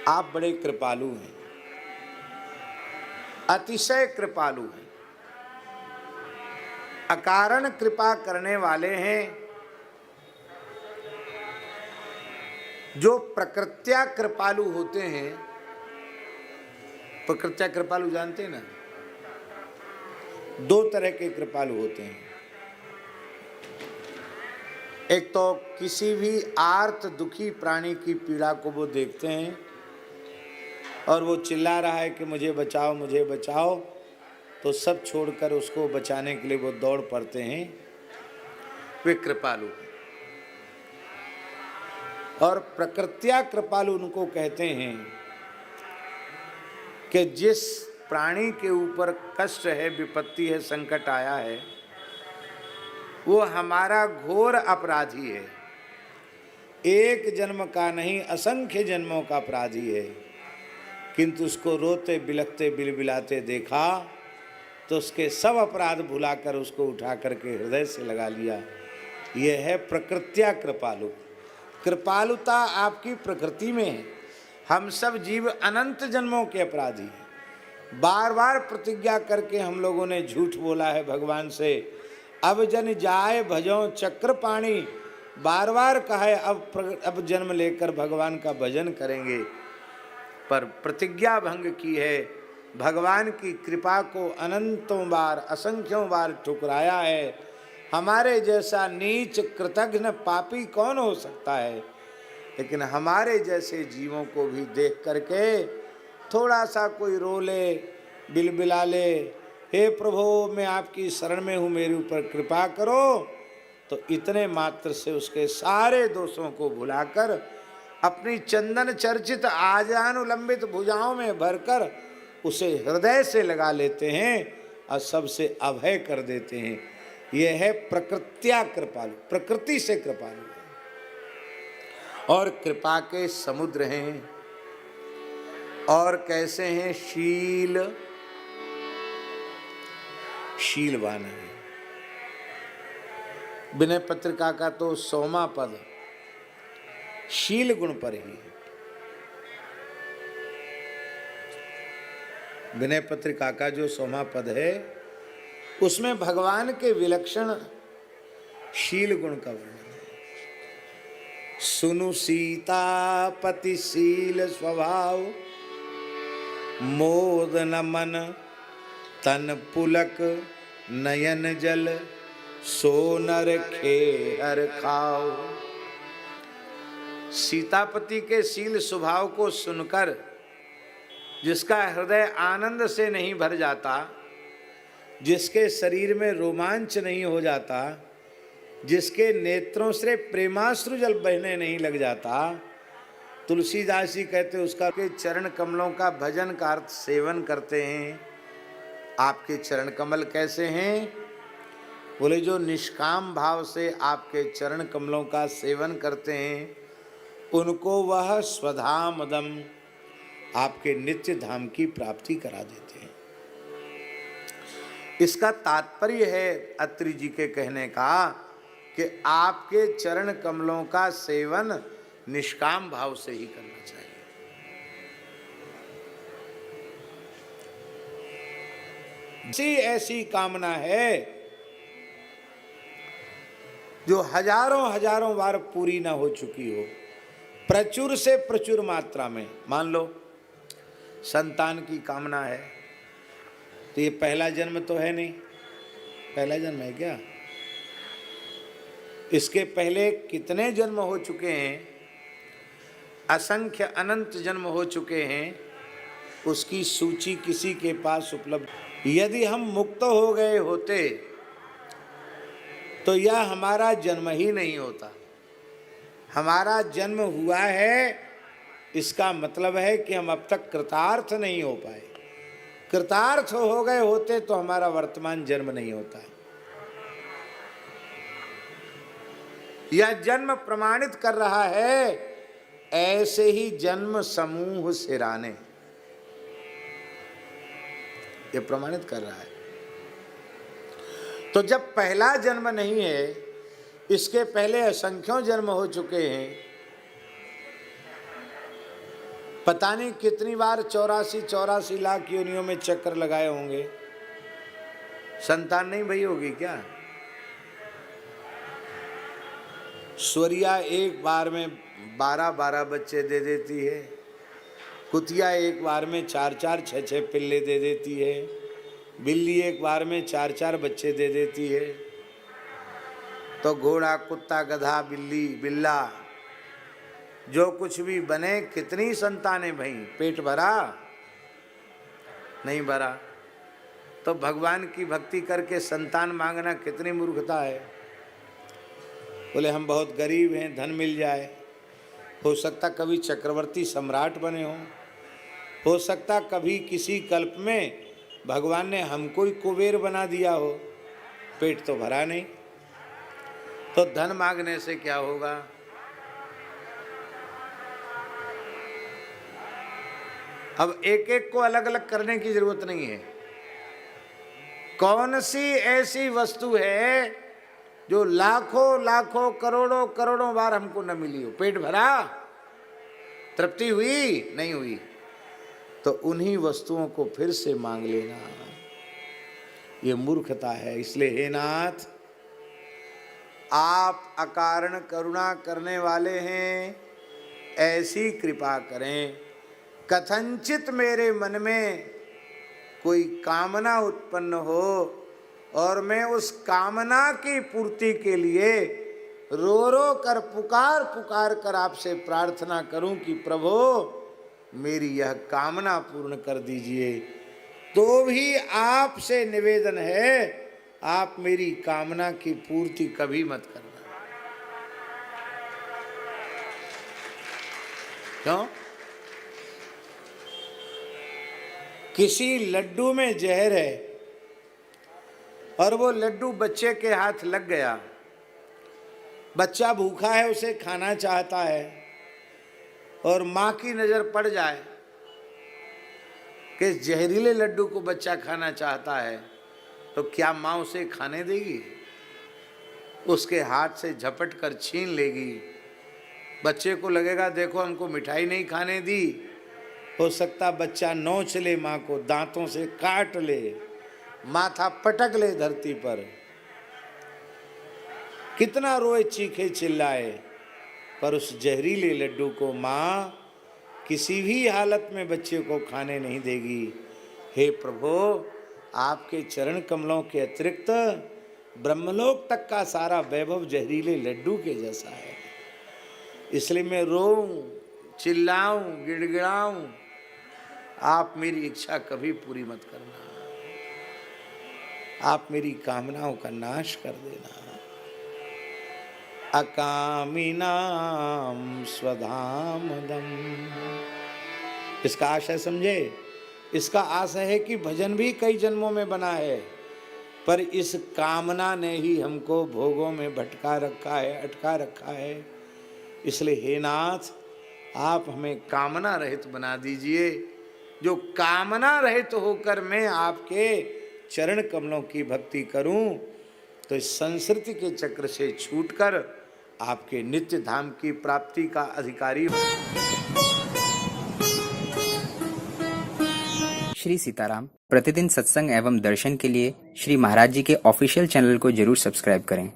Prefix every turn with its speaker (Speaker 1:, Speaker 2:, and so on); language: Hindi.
Speaker 1: आप बड़े कृपालु हैं, अतिशय कृपालु हैं, अकारण कृपा करने वाले हैं। जो प्रकृत्या कृपालु होते हैं, प्रकृत्या कृपालु जानते हैं ना, दो तरह के कृपालु होते हैं। एक तो किसी भी आर्त दुखी प्राणी की पीड़ा को वो देखते हैं और वो चिल्ला रहा है कि मुझे बचाओ मुझे बचाओ, तो सब छोड़कर उसको बचाने के लिए वो दौड़ पड़ते हैं, वे कृपालु हैं। और प्रकृत्या कृपालु उनको कहते हैं कि जिस प्राणी के ऊपर कष्ट है, विपत्ति है, संकट आया है, वो हमारा घोर अपराधी है, एक जन्म का नहीं असंख्य जन्मों का अपराधी है, किंतु उसको रोते बिलखते बिलबिलाते देखा तो उसके सब अपराध भुलाकर उसको उठा करके हृदय से लगा लिया। यह है प्रकृत्या कृपालु। कृपालुता आपकी प्रकृति में है। हम सब जीव अनंत जन्मों के अपराधी हैं। बार बार प्रतिज्ञा करके हम लोगों ने झूठ बोला है भगवान से, अब जन जाए भजो चक्रपाणी, बार बार कहा है अब जन्म लेकर भगवान का भजन करेंगे, पर प्रतिज्ञा भंग की है। भगवान की कृपा को अनंतों बार असंख्यों बार ठुकराया है। हमारे जैसा नीच कृतघ्न पापी कौन हो सकता है, लेकिन हमारे जैसे जीवों को भी देख करके थोड़ा सा कोई रो ले, बिलबिला ले, हे प्रभु मैं आपकी शरण में हूँ, मेरे ऊपर कृपा करो, तो इतने मात्र से उसके सारे दोषों को भुलाकर अपनी चंदन चर्चित आजानुलंबित भुजाओं में भरकर उसे हृदय से लगा लेते हैं और सबसे अभय कर देते हैं। यह है प्रकृत्या कृपालु, प्रकृति से कृपालु है और कृपा के समुद्र हैं। और कैसे हैं? शीलवान है। विनय पत्रिका का तो 100वां पद शील गुण पर ही है। विनय पत्रिका का जो 100वां पद है उसमें भगवान के विलक्षण शील गुण का वर्णन है। सुनु सीतापति शील स्वभाव, मोद न मन तन पुलक नयन जल, सो नर खेहर खाओ। सीतापति के शील स्वभाव को सुनकर जिसका हृदय आनंद से नहीं भर जाता, जिसके शरीर में रोमांच नहीं हो जाता, जिसके नेत्रों से प्रेमाश्रु जल बहने नहीं लग जाता, तुलसीदास जी कहते उसका के चरण कमलों का भजन का अर्थ सेवन करते हैं। आपके चरण कमल कैसे हैं? बोले जो निष्काम भाव से आपके चरण कमलों का सेवन करते हैं उनको वह स्वधामदम आपके नित्य धाम की प्राप्ति करा देते हैं। इसका तात्पर्य है अत्रि जी के कहने का कि आपके चरण कमलों का सेवन निष्काम भाव से ही करना चाहिए। ऐसी कामना है जो हजारों हजारों बार पूरी ना हो चुकी हो, प्रचुर से प्रचुर मात्रा में। मान लो संतान की कामना है, तो ये पहला जन्म तो है नहीं, पहला जन्म है क्या? इसके पहले कितने जन्म हो चुके हैं, असंख्य अनंत जन्म हो चुके हैं, उसकी सूची किसी के पास उपलब्ध। यदि हम मुक्त हो गए होते तो यह हमारा जन्म ही नहीं होता। हमारा जन्म हुआ है, इसका मतलब है कि हम अब तक कृतार्थ नहीं हो पाए। कृतार्थ हो गए होते तो हमारा वर्तमान जन्म नहीं होता। यह जन्म प्रमाणित कर रहा है, ऐसे ही जन्म समूह सिराने, ये प्रमाणित कर रहा है। तो जब पहला जन्म नहीं है, इसके पहले असंख्यों जन्म हो चुके हैं, पता नहीं कितनी बार 84 लाख योनियों में चक्कर लगाए होंगे, संतान नहीं भई होगी क्या? सूर्या एक बार में 12 बच्चे दे देती है, कुतिया एक बार में 4 6 पिल्ले दे देती है, बिल्ली एक बार में 4 बच्चे दे देती है। तो घोड़ा, कुत्ता, गधा, बिल्ली, बिल्ला, जो कुछ भी बने, कितनी संतानें भई, पेट भरा? नहीं भरा। तो भगवान की भक्ति करके संतान मांगना कितनी मूर्खता है। बोले हम बहुत गरीब हैं, धन मिल जाए, हो सकता कभी चक्रवर्ती सम्राट बने हो सकता कभी किसी कल्प में भगवान ने हमको ही कुबेर बना दिया हो, पेट तो भरा नहीं। तो धन मांगने से क्या होगा? अब एक एक को अलग अलग करने की जरूरत नहीं है। कौन सी ऐसी वस्तु है जो लाखों करोड़ों बार हमको न मिली हो? पेट भरा? तृप्ति हुई? नहीं हुई। तो उन्हीं वस्तुओं को फिर से मांग लेना ये मूर्खता है। इसलिए हे नाथ, आप अकारण करुणा करने वाले हैं, ऐसी कृपा करें कथनचित मेरे मन में कोई कामना उत्पन्न हो और मैं उस कामना की पूर्ति के लिए रो कर पुकार कर आपसे प्रार्थना करूं कि प्रभु मेरी यह कामना पूर्ण कर दीजिए। तो भी आपसे निवेदन है, आप मेरी कामना की पूर्ति कभी मत करना। क्यों? किसी लड्डू में जहर है और वो लड्डू बच्चे के हाथ लग गया, बच्चा भूखा है, उसे खाना चाहता है और माँ की नजर पड़ जाए कि जहरीले लड्डू को बच्चा खाना चाहता है, तो क्या माँ उसे खाने देगी? उसके हाथ से झपट कर छीन लेगी। बच्चे को लगेगा देखो हमको मिठाई नहीं खाने दी। हो सकता बच्चा नोच ले माँ को, दांतों से काट ले, माथा पटक ले धरती पर, कितना रोए चीखे चिल्लाए, पर उस जहरीले लड्डू को माँ किसी भी हालत में बच्चे को खाने नहीं देगी। हे प्रभु, आपके चरण कमलों के अतिरिक्त ब्रह्मलोक तक का सारा वैभव जहरीले लड्डू के जैसा है। इसलिए मैं रोऊं, चिल्लाऊं, गिड़गिड़ाऊं, आप मेरी इच्छा कभी पूरी मत करना, आप मेरी कामनाओं का नाश कर देना। अकामिनां स्वधामदम। इसका आशय समझे? इसका आशय है कि भजन भी कई जन्मों में बना है, पर इस कामना ने ही हमको भोगों में भटका रखा है, अटका रखा है। इसलिए हे नाथ, आप हमें कामना रहित बना दीजिए। जो कामना रहित होकर मैं आपके चरण कमलों की भक्ति करूं, तो इस संस्कृति के चक्र से छूटकर आपके नित्य धाम की प्राप्ति का अधिकारी हो।
Speaker 2: श्री सीताराम प्रतिदिन सत्संग एवं दर्शन के लिए श्री महाराज जी के ऑफिशियल चैनल को जरूर सब्सक्राइब करें।